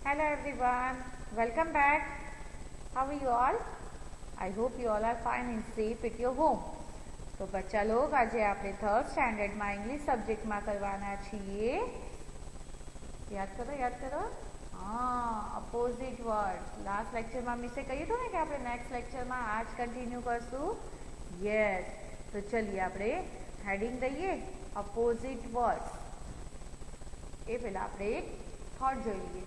Hello everyone, welcome back. How are you all? I hope you all are fine and safe at your home. તો બચ્ચા log આજે આપણે third સ્ટાન્ડર્ડમાં English સબ્જેક્ટમાં કરવાના છીએ. યાદ કરો અપોઝિટ વર્ડ્સ. લાસ્ટ લેક્ચરમાં મિસે કહ્યું હતું ને કે આપણે નેક્સ્ટ લેક્ચરમાં આ જ કન્ટિન્યુ કરશું. યસ, તો ચલીએ આપણે હેડિંગ દઈએ અપોઝિટ વર્ડ્સ. એ પહેલાં આપણે એક થોટ જોઈ લઈએ.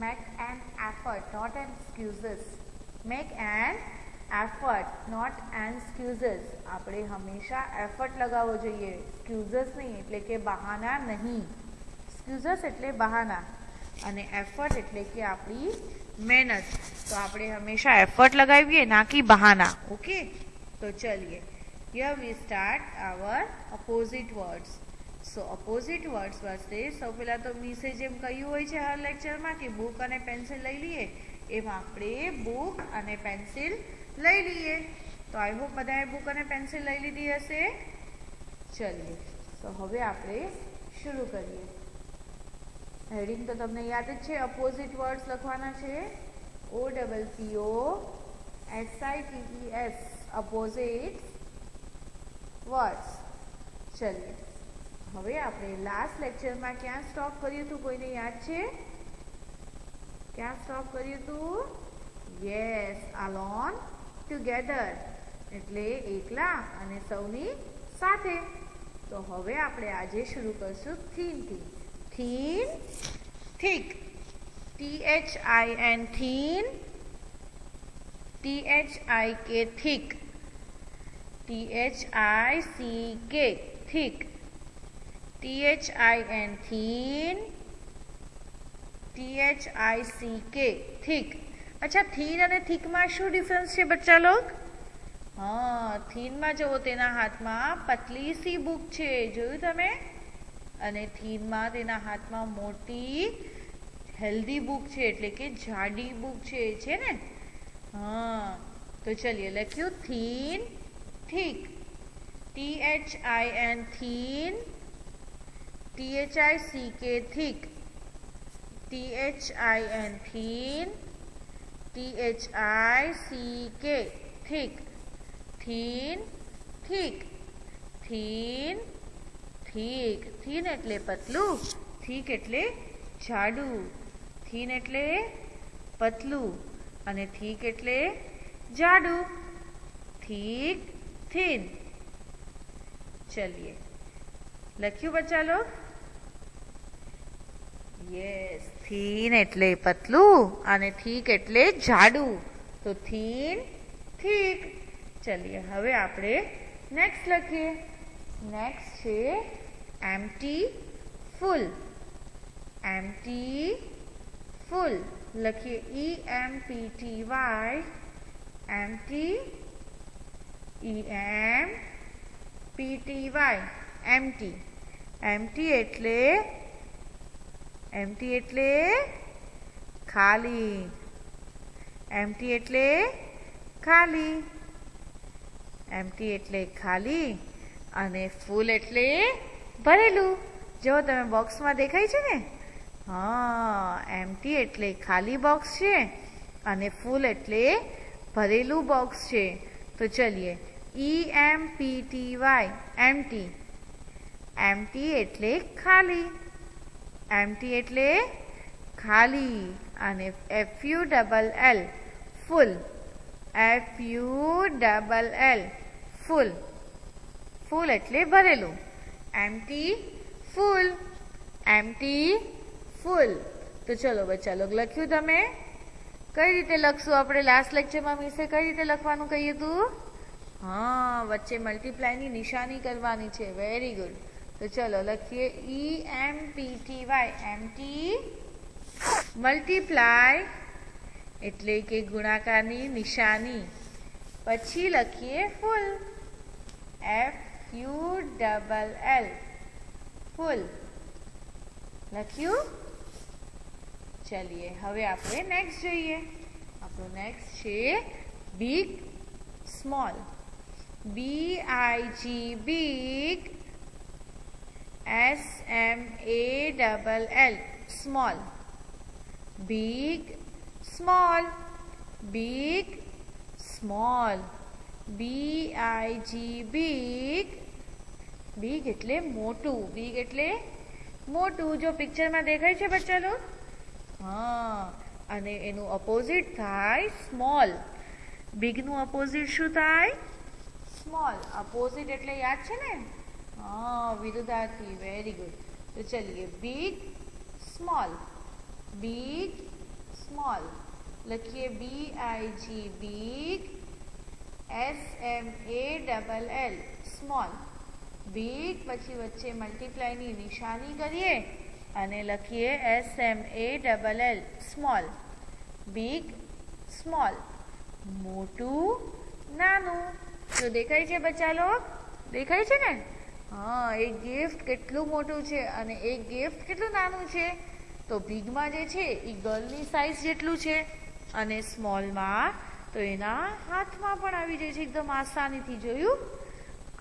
Make an effort, not an excuses. Make an effort, not an excuses. આપણે હંમેશા એફર્ટ લગાવવો જોઈએ, એક્સક્યુઝસ નહીં, એટલે કે બહાના નહીં. એક્સક્યુઝસ એટલે બહાના અને એફર્ટ એટલે કે આપણી મહેનત. તો આપણે હંમેશા એફર્ટ લગાવીએ, ના કે બહાના. ઓકે, તો ચલીએ. Here we start our opposite words. So opposite words વાસ્તે સૌ પહેલાં તો મિસે જેમ કહ્યું હોય છે હર લેક્ચરમાં કે બુક અને પેન્સિલ લઈ લઈએ, એમાં આપણે બુક અને પેન્સિલ લઈ લઈએ. તો આઈ હોપ બધાએ બુક અને પેન્સિલ લઈ લીધી હશે. ચલીએ, તો હવે આપણે શરૂ કરીએ. હેડિંગ તો તમને યાદ જ છે, અપોઝિટ વર્ડ્સ લખવાના છે. OPPOSITES, opposite words. ચલીએ, હવે આપણે લાસ્ટ લેક્ચરમાં ક્યાં સ્ટોપ કર્યું હતું? કોઈને યાદ છે ક્યાં સ્ટોપ કર્યું હતું? યસ, અલોન ટુગેધર એટલે એકલા અને સૌની સાથે. તો હવે આપણે આજે શરૂ કરશું થીનથી. Thin, thick, THIN, thin, THIK, thick, THICK, thick, THIN, thin, THICK, thick. અચ્છા, થીન અને થીકમાં શું ડિફરન્સ છે બચ્ચા લોગ? હા, થીનમાં જુઓ તેના હાથમાં પતલી સી બુક છે, જોયું તમે? અને થીનમાં તેના હાથમાં મોટી હેલ્ધી બુક છે, એટલે કે જાડી બુક છે ને? હા, તો ચલીએ લખ્યું thin, thick, THIN, thin, THICK, thick, THIN, thin, THICK, thick, thin, thick, thin, thick. Thin એટલે પતલું, થીક એટલે જાડું. થીન એટલે પતલું અને થીક એટલે જાડું. Thick, thin. ચલીએ, લખ્યું બચ્ચા લોગ? યસ, થીન એટલે પતલું અને થીક એટલે જાડું. તો થીન, થીક. ચલીએ, હવે આપણે નેક્સ્ટ લખીએ. નેક્સ્ટ છે એમ્પ્ટી, ફૂલ. એમ્પ્ટી, ફૂલ લખીએ EMPTY, empty, EMPTY, empty. Empty એટલે ખાલી. એમ્પ્ટી એટલે ખાલી. એમ્પ્ટી એટલે ખાલી અને ફૂલ એટલે ભરેલું. જો તમે બોક્સમાં દેખાય છે ને? હા, એમ્પ્ટી એટલે ખાલી બોક્સ છે અને ફૂલ એટલે ભરેલું બોક્સ છે. તો ચલીએ, EMPTY, એમ્પ્ટી. એમ્પ્ટી એટલે ખાલી. એમ્પ્ટી એટલે ખાલી અને FULL, ફૂલ. FULL, ફૂલ. ફૂલ એટલે ભરેલું. એમ્પ્ટી, ફૂલ. એમ્પ્ટી, ફૂલ. તો ચલો બચ્ચા લોગ, લખ્યું તમે? કઈ રીતે લખશું આપણે? લાસ્ટ લેક્ચરમાં મિસે કઈ રીતે લખવાનું કહ્યું હતું? હા, વચ્ચે મલ્ટીપ્લાયની નિશાની કરવાની છે. Very good. તો ચલો લખીએ EMPTY, એમ્પ્ટી, મલ્ટીપ્લાય એટલે કે ગુણાકારની નિશાની. પછી લખીએ ફૂલ, FULL, ફૂલ. લખ્યું? ચલીએ, હવે આપણે નેક્સ્ટ જોઈએ. આપણું નેક્સ્ટ છે big, small. BIG, big, SMALL, small. big, small, big, small, big, big, big એટલે મોટું, big એટલે મોટું. જો પિક્ચરમાં દેખાય છે બચ્ચા લોગ? હા, અને એનું ઓપોઝિટ થાય સ્મોલ. બિગનું ઓપોઝિટ શું થાય? સ્મોલ. ઓપોઝિટ એટલે યાદ છે ને? હા, વિરુદ્ધાર્થી. Very good. તો ચલીએ, બિગ, સ્મોલ, big, small. લખીએ big, big, small, small. big પછી વચ્ચે મલ્ટીપ્લાયની નિશાની કરીએ અને લખીએ small, small. big, small. મોટું, નાનું. જો દેખાય છે બચ્ચા લોગ? દેખાય છે ને? હા, એક ગિફ્ટ કેટલું મોટું છે અને એક ગિફ્ટ કેટલું નાનું છે. તો બિગમાં જે છે એ ગર્લની સાઇઝ જેટલું છે અને સ્મોલમાં તો એના હાથમાં પણ આવી જાય છે એકદમ આસાનીથી. જોયું?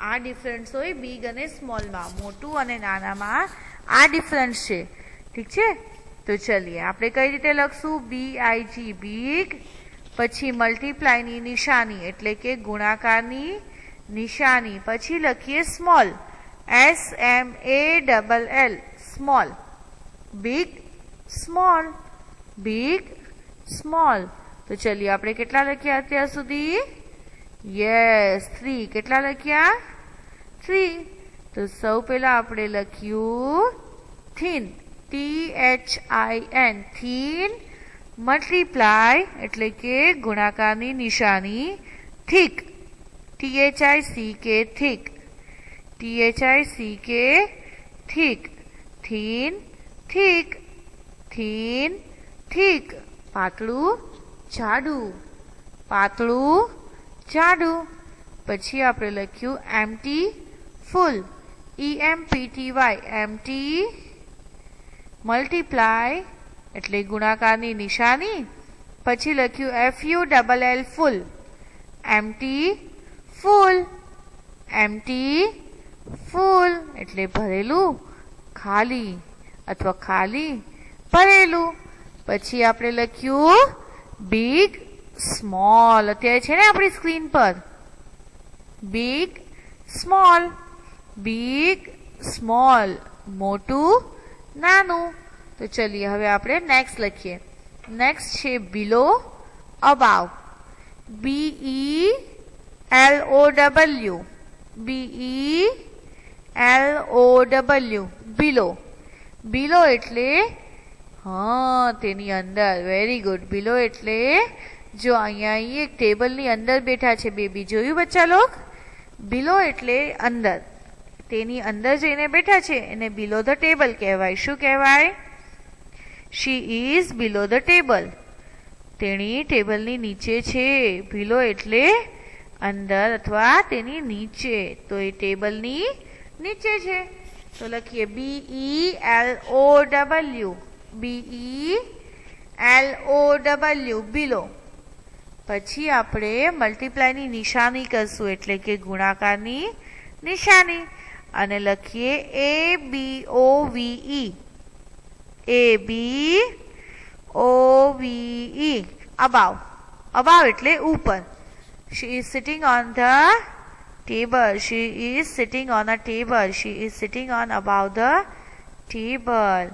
આ ડિફરન્સ હોય બિગ અને સ્મોલમાં, મોટું અને નાનામાં આ ડિફરન્સ છે. ઠીક છે? તો ચલીએ આપણે કઈ રીતે લખશું? big, big, પછી મલ્ટીપ્લાયની નિશાની એટલે કે ગુણાકારની નિશાની, પછી લખીએ small, small, small. big, small, big, small. તો ચલિए આપણે કેટલા લખ્યા અત્યાર સુધી? યસ, 3. કેટલા લખ્યા? 3. તો સૌ પહેલા આપણે લખ્યું thin, THIN, thin, મલ્ટીપ્લાય એટલે કે ગુણાકારની નિશાની, thick, THICK, thick, THICK, thick, thin, thick, thin, thick. પાતળું, જાડું, પાતળું, જાડું. પછી આપણે લખ્યું empty, full, EMPTY, empty, multiply એટલે ગુણાકારની નિશાની, પછી લખ્યું FULL, full, empty, full, empty, full એટલે ભરેલું, ખાલી અથવા ખાલી, ભરેલું. પછી આપણે લખ્યું big, small. અત્યારે છે ને આપણી સ્ક્રીન પર big, small, big, small. મોટું, નાનું. તો ચલીએ હવે આપણે નેક્સ્ટ લખીએ. નેક્સ્ટ છે below, above, BELOW, BELOW, below. below એટલે હા તેની અંદર. Very good. below એટલે જો અહીંયા એક ટેબલની અંદર બેઠા છે બેબી. જોયું બચ્ચા લોગ? below એટલે અંદર. તેની અંદર જઈને બેઠા છે એને below the table કહેવાય. શું કહેવાય? she is below the table. તેણી ટેબલની નીચે છે. below એટલે અંદર અથવા તેની નીચે. તો એ ટેબલની નીચે છે. તો લખીએ BELOW, BELOW, below. પછી આપણે મલ્ટીપ્લાયની નિશાની કરશું એટલે કે ગુણાકારની નિશાની અને લખીએ ABOVE, ABOVE, above. above એટલે ઉપર. she is sitting on the table, she is sitting on a table, she is sitting on above the table.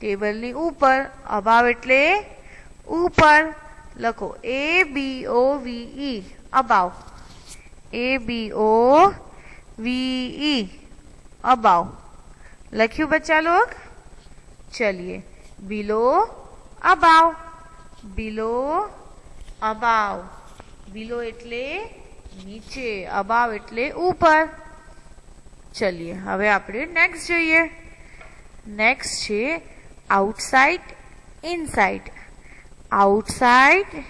ટેબલની ઉપર. above એટલે ઉપર. લખો ABOVE, above, ABOVE, above. લખ્યું બચ્ચા log? ચલિए below, above, below, above. below એટલે નીચે, above એટલે ઉપર. ચલિए હવે આપણે નેક્સ્ટ જોઈએ. નેક્સ્ટ છે outside, inside, outside,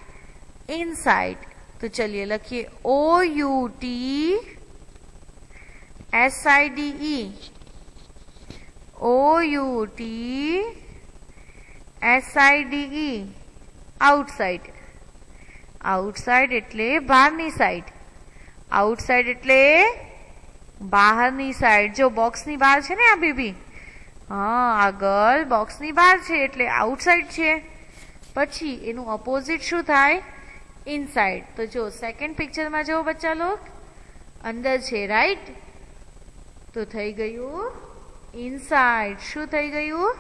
inside. तो चलिए लखिए OUTSIDE, OUTSIDE, outside. outside એટલે બહારની સાઈડ. outside એટલે બહારની સાઈડ. જો બોક્સની બહાર છે ને આ બેબી, હા આ ગર્લ બોક્સની બહાર છે એટલે આઉટસાઇડ છે. પછી એનું ઓપોઝિટ શું થાય? ઇનસાઇડ. તો જો સેકન્ડ પિક્ચરમાં જો બચ્ચા લોગ અંદર છે, રાઈટ? તો થઈ ગયું ઇનસાઇડ. શું થઈ ગયું?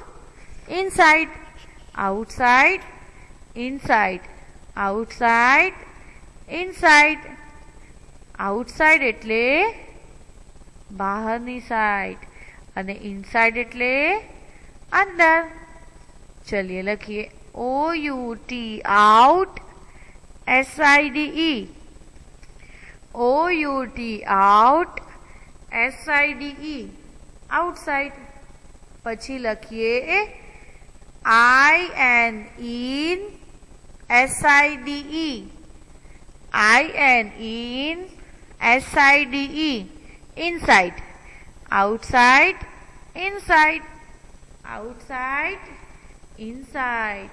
Inside. Outside, inside, outside, inside. Outside એટલે બહારની સાઈડ અને ઇનસાઇડ એટલે અંદર. ચલિए લખીએ OUT out, SIDE OUT out, SIDE outside. પછી લખીએ IN in, SIDE IN SIDE inside. outside, inside, outside, inside.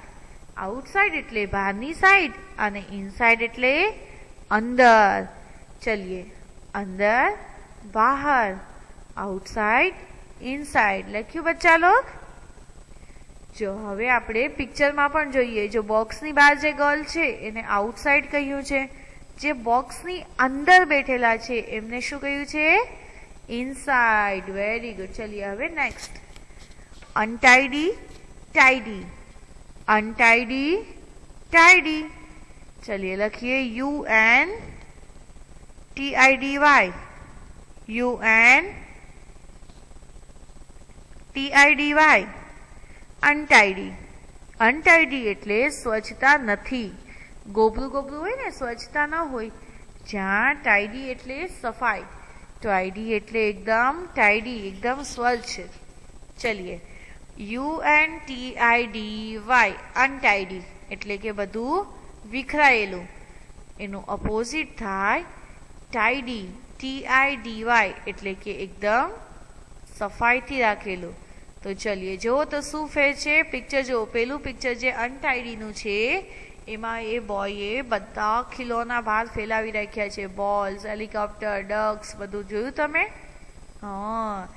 outside એટલે બહારની સાઈડ અને inside એટલે અંદર. ચલિए અંદર, બહાર, outside, inside લખ્યું બચ્ચા લોગ? જો હવે આપણે પિક્ચરમાં પણ જોઈએ. જો બોક્સની બહાર જે ગર્લ છે એને આઉટસાઇડ કહ્યું છે, જે બોક્સની અંદર બેઠેલા છે એમને શું કહ્યું છે? ઇનસાઇડ. Very good. ચલિए હવે નેક્સ્ટ. અનટાઈડી, ટાઈડી, અનટાઈડી, ટાઈડી. ચલિए લખીએ UNTIDY અનટાઈડી. અનટાઈડી એટલે સ્વચ્છતા નથી. ગોબરું ગોબરું હોય ને, સ્વચ્છતા ન હોય. જ્યાં ટાઈડી એટલે સફાઈ. ટાઈડી એટલે એકદમ ટાઈડી, એકદમ સ્વચ્છ. ચલિए UNTIDY અનટાઈડી એટલે કે બધું વિખરાયેલું. એનું ઓપોઝિટ થાય ટાઈડી, TIDY એટલે કે એકદમ સફાઈથી રાખેલું. તો ચલિए જો તો શું ફેર છે? પિક્ચર જો, પેલું પિક્ચર જે અનટાઈડીનું છે એમાં એ બોયે બધા ખીલોના બહાર ફેલાવી રાખ્યા છે. બોલ્સ, હેલિકોપ્ટર, ડક્સ બધું જોયું તમે? હા,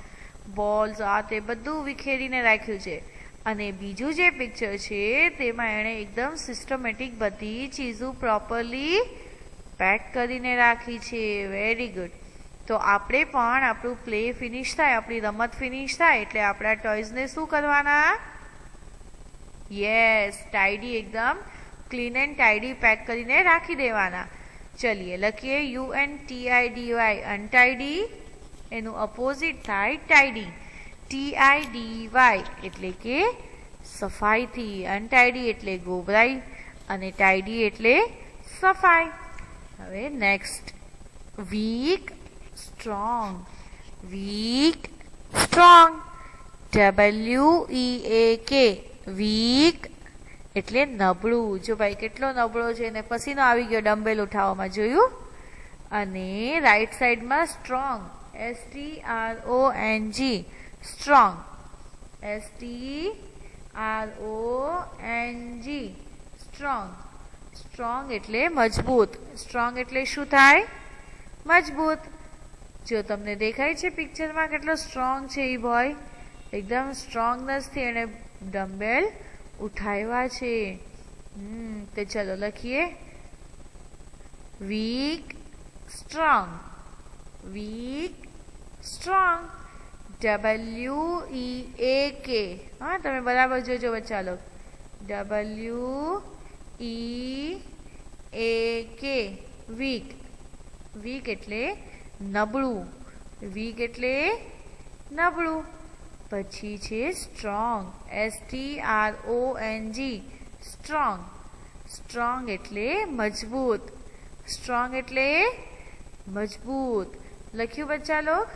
બોલ્સ આ તે બધું વિખેરીને રાખ્યું છે. અને બીજું જે પિક્ચર છે તેમાં એણે એકદમ સિસ્ટમેટિક બધી ચીજો પ્રોપરલી પેક કરીને રાખી છે. Very good. તો આપણે પણ આપણું પ્લે ફિનિશ થાય, આપણી રમત ફિનિશ થાય એટલે આપણા ટોયઝને શું કરવાના? યસ, ટાઈડી, એકદમ ક્લીન એન્ડ ટાઈડી પેક કરીને રાખી દેવાના. ચલિए લખીએ UNTIDY અનટાઈડી. એનું ઓપોઝિટ થાય ટાઈડી, TIDY એટલે કે સફાઈથી. અનટાઈડી એટલે ગોબરાઈ અને ટાઈડી એટલે સફાઈ. હવે next. Weak, strong. Weak, strong. WEAK weak એટલે નબળું. જો ભાઈ કેટલો નબળો છે ને પસીનો આવી ગયો ડમ્બેલ ઉઠાવવામાં, જોયું? અને રાઈટ સાઈડમાં strong, STRONG strong, STRONG strong. Strong એટલે મજબૂત. સ્ટ્રોંગ એટલે શું થાય? મજબૂત. જો તમને દેખાય છે પિક્ચરમાં કેટલો સ્ટ્રોંગ છે એ બોય? એકદમ સ્ટ્રોંગનેસથી એને ડમ્બેલ ઉઠાવ્યા છે. તો ચલો લખીએ weak, strong. Weak, strong. WEAK. હા, તમે બરાબર જોજો બચ્ચા લોગ. WEAK week. વીક એટલે નબળું. વીક એટલે નબળું. પછી છે સ્ટ્રોંગ, STRONG સ્ટ્રોંગ. સ્ટ્રોંગ એટલે મજબૂત. સ્ટ્રોંગ એટલે મજબૂત. લખ્યું બચ્ચા લોગ?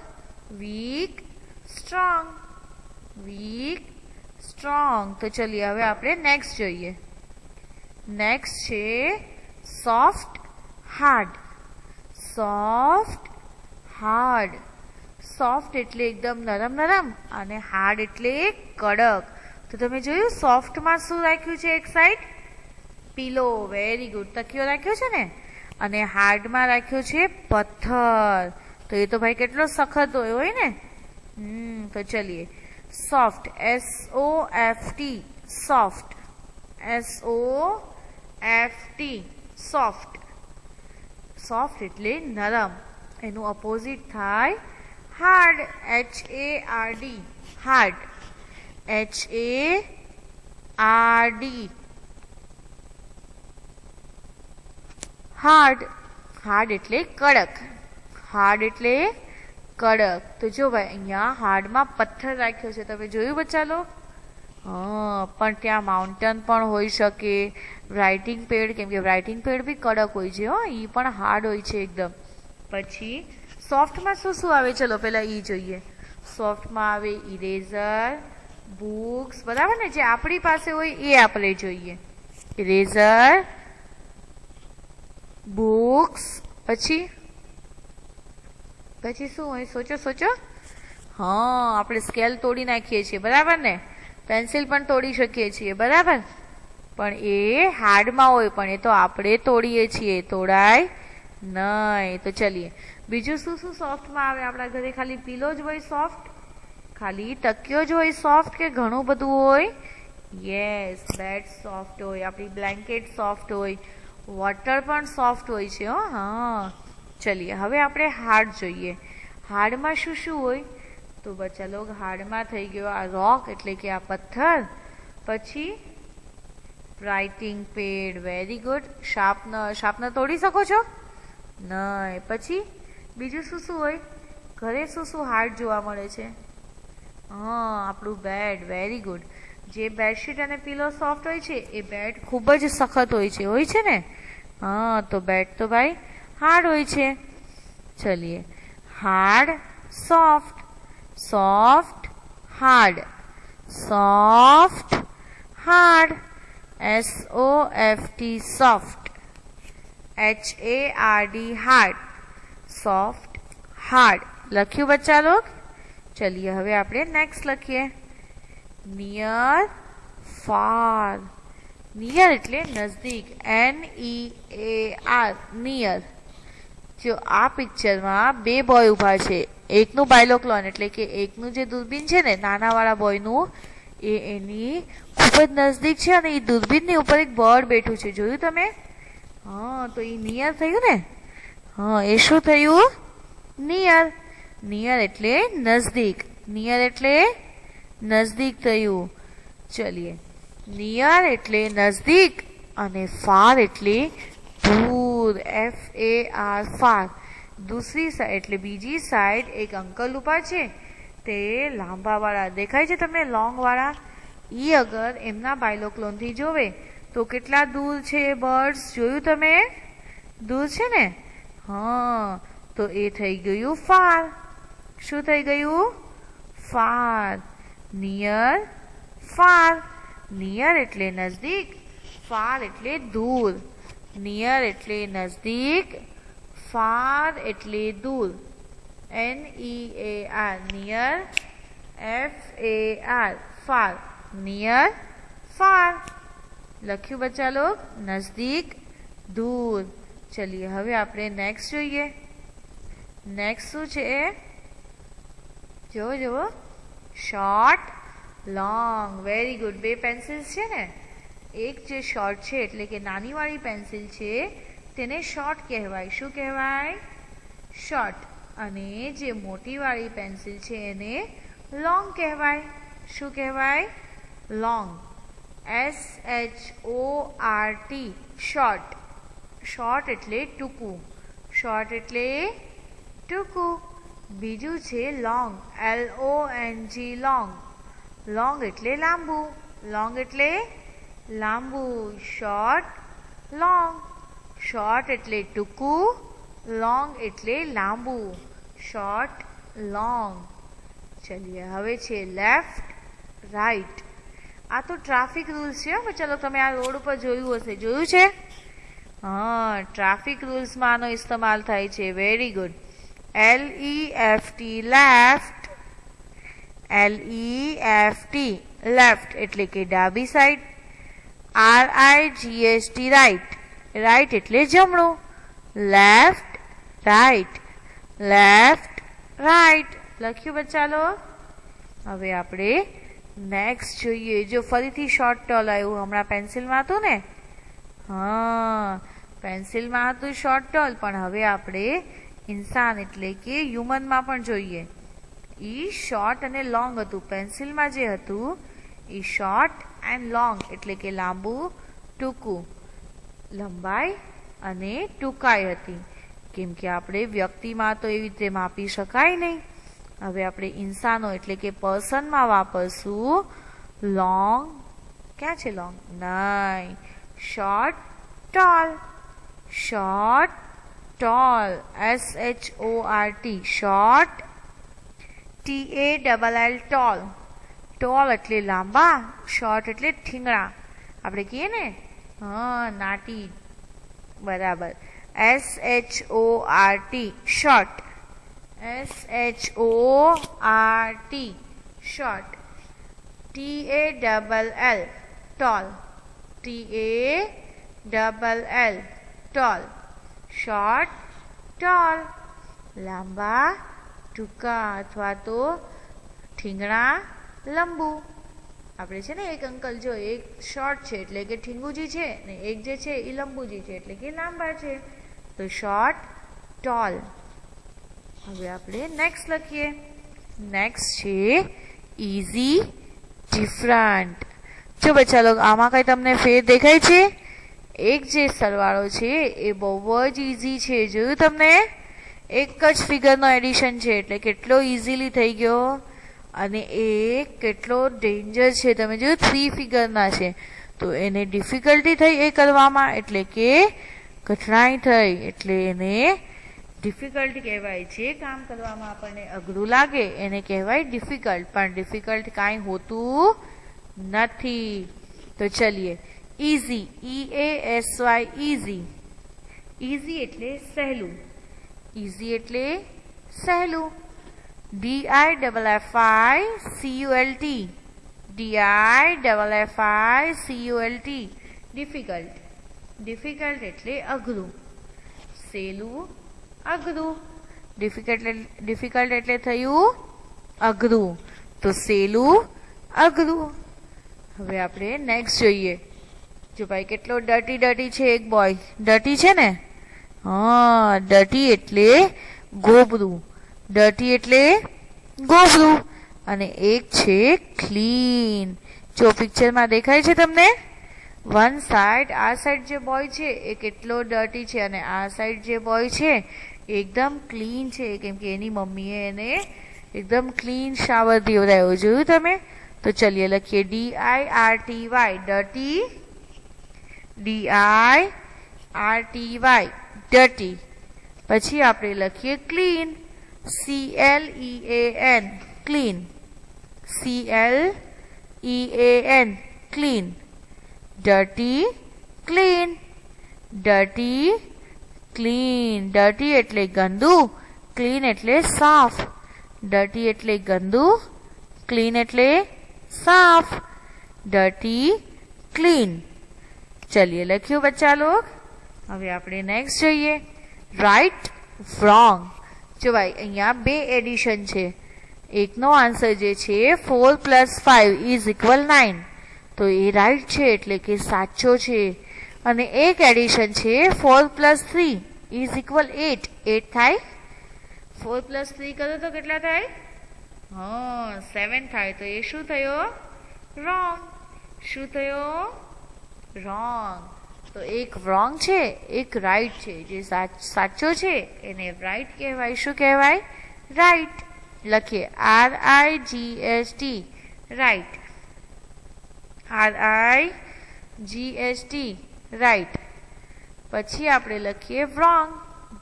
Weak, strong. Weak, strong. તો ચલિए હવે આપણે નેક્સ્ટ જોઈએ. નેક્સ્ટ છે soft, hard. Soft, hard. Soft એટલે એકદમ નરમ નરમ અને હાર્ડ એટલે કડક. તો તમે જોયું સોફ્ટમાં શું રાખ્યું છે? એક સાઈડ પીલો. Very good. તકિયો રાખ્યો છે ને. અને હાર્ડમાં રાખ્યો છે પથ્થર. તો એ તો ભાઈ કેટલો સખત હોય ને. તો ચલિए soft, SOFT soft, SOFT soft. Soft એટલે નરમ. એનું ઓપોઝિટ થાય hard. HARD hard. HARD hard. Hard એટલે કડક. હાર્ડ એટલે કડક. તો જો ભાઈ અહીંયા હાર્ડમાં પથ્થર રાખ્યો છે, તમે જોયું બચ્ચા લોક? હા, પણ ત્યાં માઉન્ટેન પણ હોઈ શકે, રાઇટિંગ પેડ, કેમ કે રાઇટિંગ પેડ બી કડક હોય છે. હો, એ પણ હાર્ડ હોય છે એકદમ. પછી સોફ્ટમાં શું શું આવે? ચલો પહેલા એ જોઈએ. સોફ્ટમાં આવે ઇરેઝર, બુક્સ, બરાબર ને? જે આપણી પાસે હોય એ આપણે જોઈએ. ઇરેઝર, બુક્સ, પછી શું હોય? સોચો સોચો. હા, આપણે સ્કેલ તોડી નાખીએ છીએ, બરાબર ને? પેન્સિલ પણ તોડી શકીએ છીએ, બરાબર? પણ એ હાર્ડમાં હોય, પણ એ તો આપણે તોડીએ છીએ, તોડાય નહીં. તો ચલીએ, બીજું શું શું સોફ્ટમાં આવે? આપણા ઘરે ખાલી પીલો જ હોય સોફ્ટ? ખાલી તકિયો જ હોય સોફ્ટ કે ઘણું બધું હોય? યસ, બેડ સોફ્ટ હોય, આપણી બ્લેન્કેટ સોફ્ટ હોય, વોટર પણ સોફ્ટ હોય છે. હા, ચલીએ હવે આપણે હાર્ડ જોઈએ. હાર્ડમાં શું શું હોય? તો બચ્ચા લોગ, હાર્ડમાં થઈ ગયો આ રોક એટલે કે આ પથ્થર. પછી writing pad, very good. Sharpener તોડી શકો છો? નહીં. પછી બીજું શું શું હોય? ઘરે શું શું હાર્ડ જોવા મળે છે? હા, આપણું બેડ, વેરી ગુડ. જે બેડશીટ અને પીલો સોફ્ટ હોય છે એ બેડ ખૂબ જ સખત હોય છે ને? હા, તો બેડ તો ભાઈ હાર્ડ હોય છે. ચલીએ, hard, soft, soft, hard, soft, hard. SOFT soft. HARD hard. Soft, hard. લખ્યું બચ્ચા લોગ? ચલીએ હવે આપણે નેક્સ્ટ લખીએ. Near, far. નિયર એટલે નજદીક. NEAR near. જો આ પિક્ચરમાં બે બોય ઊભા છે. એકનું બાયલોક્લોન એટલે કે એકનું જે દૂરબીન છે ને, નાના વાળા બોયનું, એ એની ખૂબ જ નજદીક છે અને એ દૂરબીનની ઉપર એક બર્ડ બેઠું છે. જોયું તમે? હા, તો એ નિયર થયું ને? હા, એ શું થયું? નિયર. નિયર એટલે નજદીક. નિયર એટલે નજદીક થયું. ચલીએ, નિયર એટલે નજદીક અને ફાર એટલે દૂર. FAR far. દૂસરી સાઈડ એટલે બીજી સાઈડ એક અંકલ ઊભા છે, તે લાંબા વાળા દેખાય છે તમને, લોંગ વાળા. ઈ અગર એમના બાયલોક્લોનથી જોવે તો કેટલા દૂર છે એ બર્ડ્સ? જોયું તમે? દૂર છે ને? હા, તો એ થઈ ગયું ફાર. શું થઈ ગયું? ફાર. Near, far. નિયર એટલે નજદીક, ફાર એટલે દૂર. નિયર એટલે નજદીક, ફાર એટલે દૂર. NEAR near, FAR far. Near, far. લખ્યું બચ્ચા લોગ? નજદીક, દૂર. ચલીએ હવે આપણે નેક્સ્ટ જોઈએ. નેક્સ્ટ શું છે? જુઓ, શોર્ટ, લોંગ. Very good. બે પેન્સિલ્સ છે ને, એક જે શોર્ટ છે એટલે કે નાની વાળી પેન્સિલ છે તેને શોર્ટ કહેવાય. શું કહેવાય? શોર્ટ. અને જે મોટી વાળી પેન્સિલ છે એને લોંગ કહેવાય. શું કહેવાય? લોંગ. SHORT short. શોર્ટ એટલે ટૂંકું. શોર્ટ એટલે ટૂંકું. બીજું છે લોંગ. LONG long. લોંગ એટલે લાંબુ. લોંગ એટલે લાંબુ. Short, long. શોર્ટ એટલે ટૂંકું, લોંગ એટલે લાંબુ. Short, long. ચલીએ હવે છે લેફ્ટ, રાઈટ. આ તો ટ્રાફિક રૂલ્સ છે. ચલો, તમે આ રોડ ઉપર જોયું હશે. જોયું છે? હા, ટ્રાફિક રૂલ્સમાં આનો ઇસ્તેમાલ થાય છે. Very good. LEFT left. LEFT left એટલે કે ડાબી સાઈડ. RIGHT right. રાઈટ એટલે જમણું. Left, right. Left, right. લખ્યું બચ્ચા લો? હવે આપણે નેક્સ્ટ જોઈએ, જો ફરીથી શોર્ટ ટોલ આવ્યું. હમણાં પેન્સિલમાં હતું ને, હા પેન્સિલમાં હતું શોર્ટ ટોલ, પણ હવે આપણે ઇન્સાન એટલે કે હ્યુમનમાં પણ જોઈએ. ઈ શોર્ટ અને લોંગ હતું. પેન્સિલમાં જે હતું એ શોર્ટ એન્ડ લોંગ એટલે કે લાંબુ ટૂંકું, લંબાઈ અને ટૂંકાઈ હતી. કેમ કે આપણે વ્યક્તિમાં તો એવી રીતે માપી શકાય નહીં. હવે આપણે ઇન્સાનો એટલે કે પર્સનમાં વાપરશું લોંગ. ક્યાં છે લોંગ? નહીં, short tall. Short tall, SHORT, short. TALL, tall. Tall એટલે લાંબા, શોર્ટ એટલે ઠીંગણા. આપણે કહીએ ને, હા નાટી, બરાબર. SHORT, short. SHORT, short. TALL, tall. TALL, tall. Short tall, લાંબા ટૂંકા અથવા તો ઠીંગણા લંબુ. આપણે છે ને એક અંકલ જો, એક શોર્ટ છે એટલે કે ઠીંગુજી છે, ને એક જે છે એ લંબુજી છે એટલે કે લાંબા છે. તો શોર્ટ ટોલ. હવે આપણે નેક્સ્ટ લખીએ. નેક્સ્ટ છે ઇઝી ડિફરન્ટ. જો બચ્ચા લોકો આમાં કઈ તમને ફેર દેખાય છે? એક જે સરવાળો છે એ બહુ જ ઇઝી છે. જોયું તમને? એક જ ફિગરનો એડિશન છે એટલે કેટલો ઇઝીલી થઈ ગયો. અને એક કેટલો ડેન્જર છે, તમે જોયું 3 ફિગરના છે તો એને ડિફિકલ્ટી થઈ એ કરવામાં, એટલે કે કઠણાઈ થઈ એટલે એને ડિફિકલ્ટ કહેવાય છે. કામ કરવામાં આપણને અઘરું લાગે એને કહેવાય ડિફિકલ્ટ, પણ ડિફિકલ્ટ કાંઈ હોતું નથી. તો ચલીએ, ઇઝી, EASY, ઇઝી. ઇઝી એટલે સહેલું. ઇઝી એટલે સહેલું. DIFFICULT, DIFFICULT, difficult. ડિફિકલ્ટ એટલે અઘરું. સહેલું, અઘરું. ડિફિકલ્ટ એટલે થયું અઘરું, તો સહેલું અઘરું. હવે આપણે નેક્સ્ટ જોઈએ. જો ભાઈ કેટલો ડર્ટી છે એક બોય. ડર્ટી છે ને, હા ડર્ટી એટલે ગોબરું. ડર્ટી એટલે ગોબરું. અને એક છે ક્લીન. જો પિક્ચરમાં દેખાય છે તમને, વન સાઈડ આ સાઈડ જે બોય છે એ કેટલો ડર્ટી છે, અને આ સાઈડ જે બોય છે એકદમ ક્લીન છે, કેમ કે એની મમ્મીએ એને એકદમ ક્લીન શાવર પીવડાવ્યો. જોયું તમે? તો ચલીએ લખીએ DIRTY, ડર્ટી. DIRTY, dirty. પછી આપણે લખીએ clean. CLEAN, clean. CLEAN, clean. Dirty, clean. Dirty, clean. Dirty એટલે ગંદુ, ક્લીન એટલે સાફ. ડર્ટી એટલે ગંદુ, ક્લીન એટલે સાફ. Dirty, clean. ચલિए લખ્યું બચ્ચા લોગ. હવે આપણે નેક્સ્ટ જોઈએ. Right, wrong. જો ભાઈ અહીંયા બે એડિશન છે. એકનો આન્સર જે છે 4 + 5 = 9, તો એ રાઈટ છે એટલે કે સાચો છે. અને એક એડિશન છે 4 + 3 = 8. 8 થાય. 4 + 3 કરો તો કેટલા થાય? હા 7 થાય. તો એ શું થયો? રોંગ. શું થયો? રોંગ. તો એક રોંગ છે, એક રાઈટ છે. જે સાચો છે એને રાઈટ કહેવાય. શું કહેવાય? રાઈટ. લખીએ RIGHT, રાઈટ. RIGHT, right. પછી આપણે લખીએ wrong,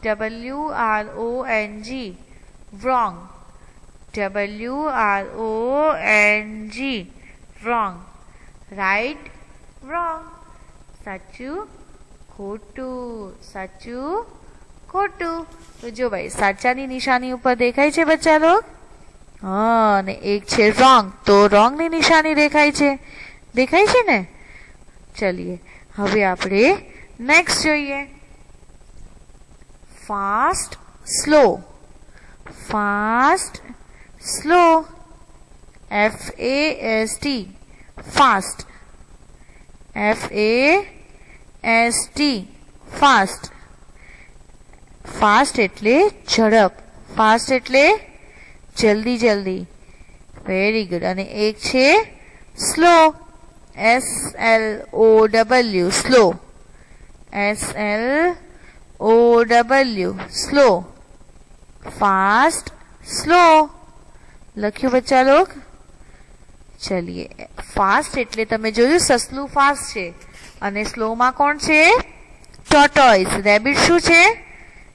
WRONG, wrong. WRONG, wrong. Right, wrong. સાચું, ખોટું. સાચું, ખોટું. તો જો ભાઈ સાચાની નિશાની ઉપર દેખાય છે બચ્ચા લોગ. હા, અને એક છે રોંગ, તો રોંગ ની નિશાની દેખાય છે. દેખાય છે ને? ચલીએ હવે આપણે નેક્સ્ટ જોઈએ. Fast, slow. Fast, slow. FAST fast. FAST fast. Fast એટલે ઝડપ, ફાસ્ટ એટલે જલ્દી જલ્દી. Very good. અને એક છે slow, SLOW slow, SLOW slow. Fast slow લખ્યું બચ્ચા લોગ. ચલિए, ફાસ્ટ એટલે તમે જોયું સસલું ફાસ્ટ છે અને સ્લોમાં કોણ છે? ટોર્ટોઇઝ. રેબિટ શું છે?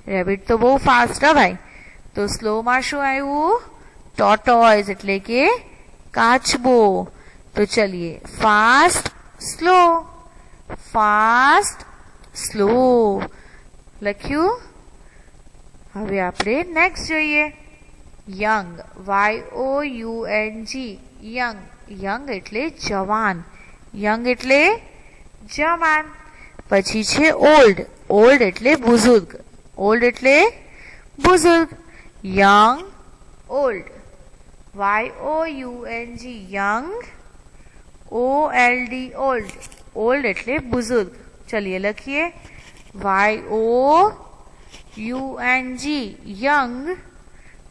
રેબિટ તો બહુ ફાસ્ટ હા ભાઈ. તો સ્લોમાં શું આવ્યું? ટોર્ટોઇઝ એટલે કે કાચબો. તો ચલિए, ફાસ્ટ સ્લો, ફાસ્ટ સ્લો લખ્યું. હવે આપણે નેક્સ્ટ જોઈએ. Young, YOUNG young. યંગ એટલે જવાન, યંગ એટલે જવાન. પછી છે ઓલ્ડ, ઓલ્ડ એટલે બુઝુર્ગ, ઓલ્ડ એટલે બુઝુર્ગ. Young, old. YOUNG young, OLD old, old એટલે બુઝુર્ગ. ચલિए લખીએ. YOUNG યંગ,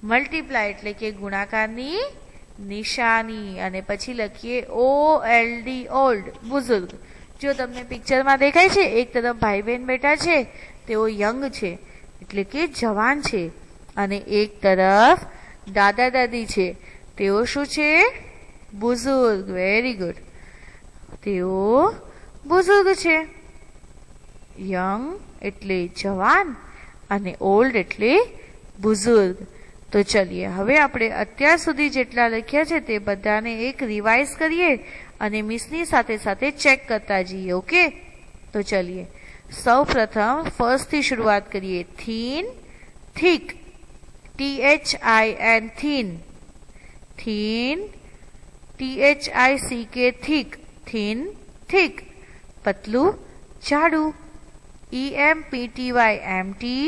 મલ્ટીપ્લાય એટલે કે ગુણાકારની નિશાની. અને પછી લખીએ OLD ઓલ્ડ, બુઝુર્ગ. જો તમને પિક્ચરમાં દેખાય છે, એક તરફ ભાઈ બહેન બેઠા છે, તેઓ યંગ છે એટલે કે જવાન છે, અને એક તરફ દાદા દાદી છે, તેઓ શું છે? બુઝુર્ગ. વેરી ગુડ, તેઓ બુઝુર્ગ છે. યંગ એટલે જવાન અને ઓલ્ડ એટલે બુઝુર્ગ. તો ચલિए, હવે આપણે અત્યાર સુધી જેટલા લખ્યા છે તે બધાને એક રિવાઇઝ કરીએ અને મિસની સાથે સાથે ચેક કરતા જઈએ. ઓકે, તો ચલિए, સૌ પ્રથમ ફર્સ્ટ થી શરૂઆત કરીએ. Thin, thick, THIN thin, thin, THICK thick, thin, thick. પતલું, જાડું, EMPTY એમ્ટી,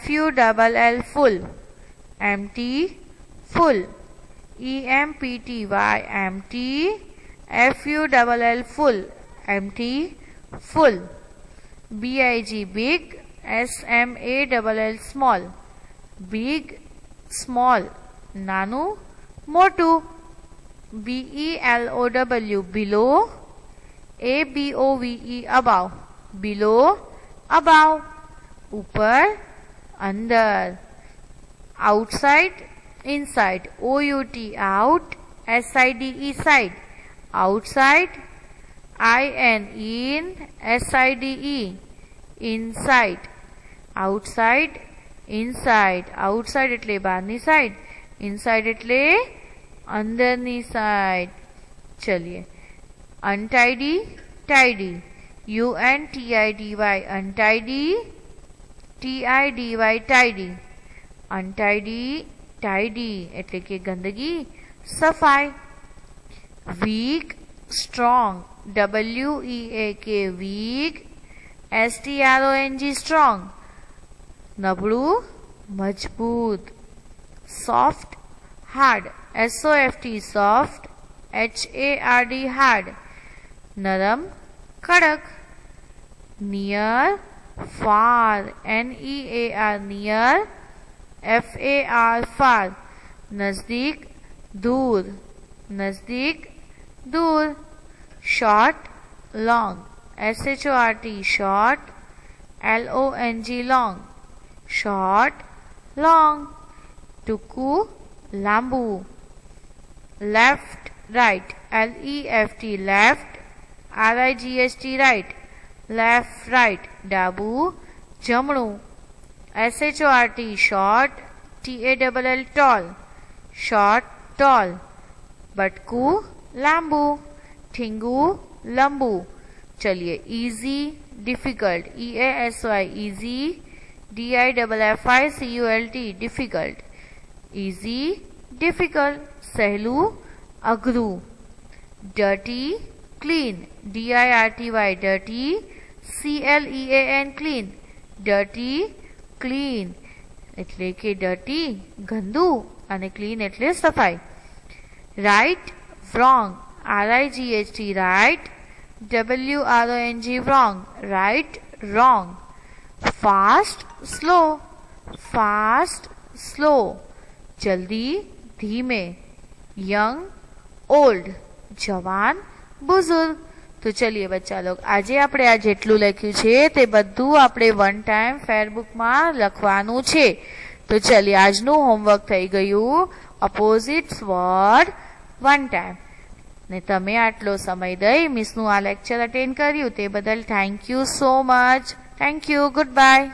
FULL ફૂલ, એમ્ટી ફૂલ, EMPTY એમ્ટી, FULL ફૂલ, એમ્ટી ફૂલ. BIG big, SMALL small, big, small, નાનું, મોટું. BELOW બિલો, ABOVE અબાવ, બિલો, અબાવ. ઉપર, અંદર. Outside, inside, OUT out, SIDE side, outside. IN in, SIDE inside, outside, inside. Outside એટલે બહારની side, inside એટલે અંદરની side. ચલિए, untidy, tidy, UNTIDY untidy, TIDY tidy. Untidy, tidy એટલે કે ગંદકી, સફાઈ. Weak, strong, WEAK weak, STRONG strong, નબળું, મજબૂત. Soft, hard, SOFT soft, HARD hard, નરમ, કડક. Near, far, NEAR near, FAR far, નજદીક, દૂર, નજદીક, દૂર. Short, long, SHORT short, LONG long, short, long. ટૂંકું, લાંબુ. Left, right, LEFT left, RIGHT right, left, right. ડાબુ, જમણું. SHORT short, TALL tall, short, tall. બટકું, લાંબુ. ઠીંગુ, લંબુ. ચલિए, easy, difficult, EASY easy, DIFFICULT difficult. Easy, difficult. સહેલું, અઘરું. Dirty, clean, DIRTY dirty, CLEAN clean, dirty, clean એટલે કે ડર્ટી, ગંદુ, અને ક્લીન એટલે સફાઈ. right, wrong, right, right, wrong, wrong, right, wrong, fast, slow, जल्दी, धीमे, यंग, ओल्ड, जवान, बुजुर्ग. તો ચલીએ બચ્ચા લોગ, આજે આપણે આ જેટલું લખ્યું છે તે બધું આપણે વન ટાઈમ ફેરબુકમાં લખવાનું છે. તો ચલીએ, આજનું હોમવર્ક થઈ ગયું અપોઝિટ્સ વર્ડ વન ટાઈમ. ને તમે આટલો સમય દઈ મિસનું આ લેક્ચર અટેન્ડ કર્યું તે બદલ thank you so much. Thank you. Good bye.